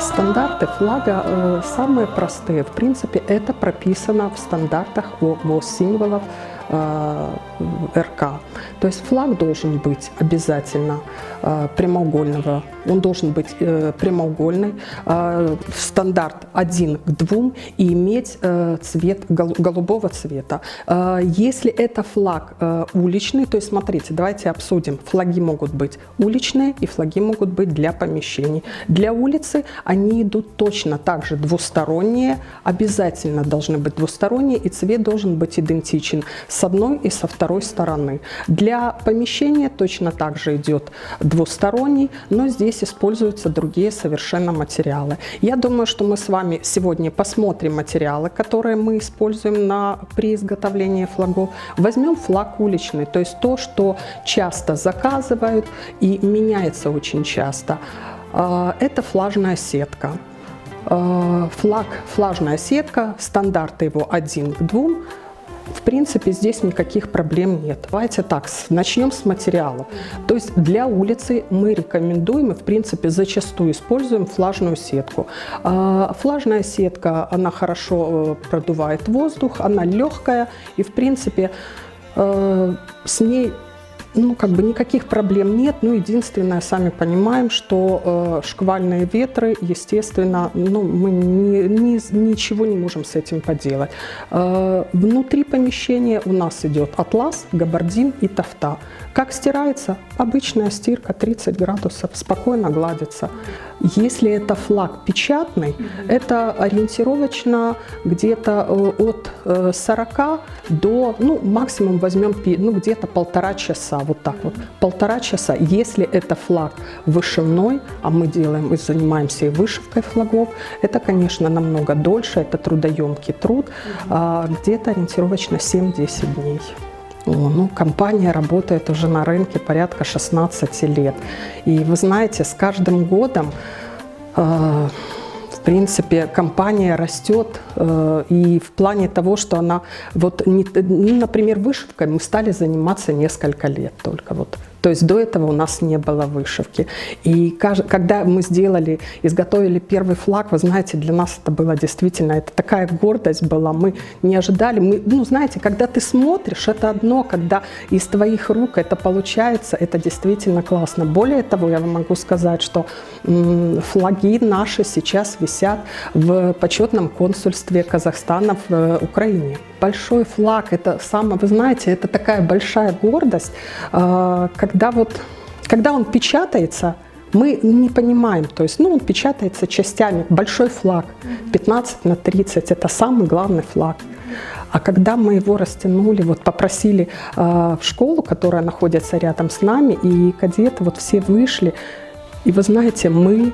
Стандарты флага самые простые. В принципе, это прописано в стандартах о госсимволов РК. То есть флаг должен быть обязательно прямоугольного, он должен быть прямоугольный, стандарт 1:2 и иметь цвет голубого цвета. Если это флаг уличный, то есть смотрите, давайте обсудим, флаги могут быть уличные и флаги могут быть для помещений. Для улицы они идут точно так же двусторонние, обязательно должны быть двусторонние, и цвет должен быть идентичен с одной и со второй стороны. Для помещения точно так же идет двусторонний, но здесь используются другие совершенно материалы. Я думаю, что мы с вами сегодня посмотрим материалы, которые мы используем при изготовлении флагов. Возьмем флаг уличный, то есть то, что часто заказывают и меняется очень часто. Это флажная сетка. Флажная сетка, стандарты его 1:2. В принципе, здесь никаких проблем нет. Давайте так, начнем с материалов. То есть для улицы мы рекомендуем и, в принципе, зачастую используем флажную сетку. Флажная сетка, она хорошо продувает воздух, она легкая и, в принципе, с ней никаких проблем нет. Но единственное, сами понимаем, что шквальные ветры, естественно, мы ничего не можем с этим поделать. Внутри помещения у нас идет атлас, габардин и тафта. Как стирается? Обычная стирка, 30 градусов, спокойно гладится. Если это флаг печатный, это ориентировочно где-то от 40 до, максимум возьмем где-то 1,5 часа, вот так вот, 1,5 часа. Если это флаг вышивной, а мы делаем и занимаемся и вышивкой флагов, это, конечно, намного дольше, это трудоемкий труд, где-то ориентировочно 7-10 дней. Компания работает уже на рынке порядка 16 лет. И вы знаете, с каждым годом, в принципе, компания растет и в плане того, что она, например, вышивкой мы стали заниматься несколько лет только. То есть до этого у нас не было вышивки. И когда мы изготовили первый флаг, вы знаете, для нас это было действительно, это такая гордость была. Мы не ожидали. Знаете, когда ты смотришь, это одно, когда из твоих рук это получается, это действительно классно. Более того, я вам могу сказать, что флаги наши сейчас висят в почетном консульстве Казахстана в Украине. Большой флаг, вы знаете, это такая большая гордость, когда он печатается, мы не понимаем, то есть, он печатается частями, большой флаг, 15×30, это самый главный флаг. А когда мы его растянули, попросили в школу, которая находится рядом с нами, и кадеты все вышли, и вы знаете, мы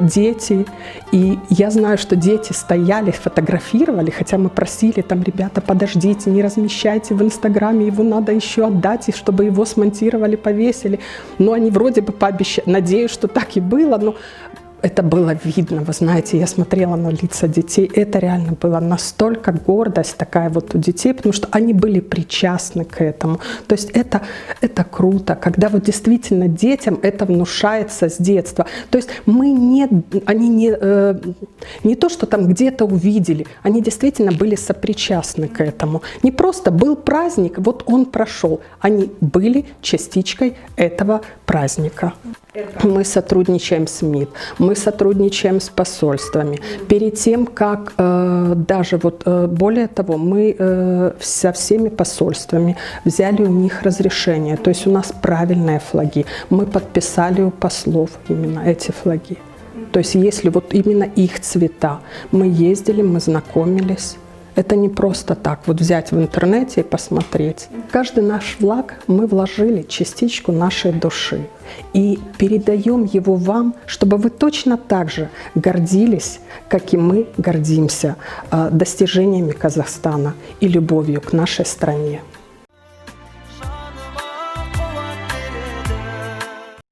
дети, и я знаю, что дети стояли, фотографировали, хотя мы просили ребята, подождите, не размещайте в Инстаграме, его надо еще отдать, и чтобы его смонтировали, повесили. Но они вроде бы пообещали, надеюсь, что так и было, но это было видно, вы знаете, я смотрела на лица детей, это реально было настолько гордость такая у детей, потому что они были причастны к этому. То есть это круто, когда действительно детям это внушается с детства. То есть они не то, что где-то увидели, они действительно были сопричастны к этому. Не просто был праздник, он прошел, они были частичкой этого праздника. Мы сотрудничаем с МИД, мы сотрудничаем с посольствами. Перед тем, как более того, мы со всеми посольствами взяли у них разрешение. То есть у нас правильные флаги. Мы подписали у послов именно эти флаги. То есть если именно их цвета. Мы ездили, мы знакомились. Это не просто так взять в интернете и посмотреть. Каждый наш флаг мы вложили частичку нашей души и передаем его вам, чтобы вы точно так же гордились, как и мы гордимся достижениями Казахстана и любовью к нашей стране.